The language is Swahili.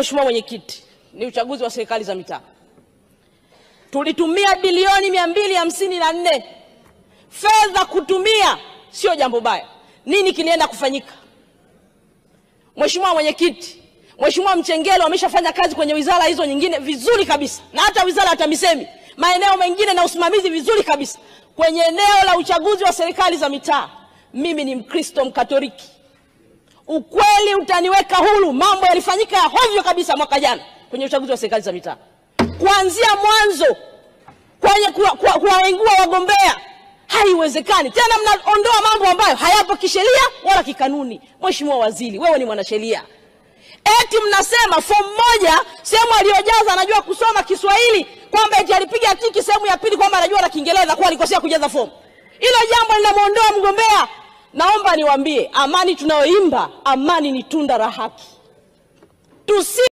Mheshimiwa Mwenyekiti, ni uchaguzi wa serikali za mitaa. Tulitumia bilioni 254. Fedha kutumia sio jambo baya. Nini kilienda kufanyika? Mheshimiwa Mwenyekiti, Mheshimiwa Mchengelo ameshafanya kazi kwenye wizara hizo nyingine vizuri kabisa. Na hata wizara ya TAMISEMI, maeneo mengine na usimamizi vizuri kabisa. Kwenye eneo la uchaguzi wa serikali za mitaa, mimi ni Mkristo Mkatoliki. Ukweli utaniweka huru. Mambo yalifanyika ya hovyo kabisa mwaka jana kwenye uchaguzi wa serikali za mitaa. Kuanzia mwanzo kwenye kuwaingua wagombea haiwezekani. Tena mnaondoa mambo ambayo hayapo kisheria wala kikanuni. Mheshimiwa Waziri, wewe ni mwanasheria. Eti mnasema form moja sehemu aliyojaza anajua kusoma Kiswahili, kwamba eti alipiga tiki sehemu ya pili kwamba anajua na Kiingereza, kwa alikosea kujaza form. Hilo jambo linamuondoa mgombea. Naomba niwaambie, amani tunayoimba, amani ni tunda la haki.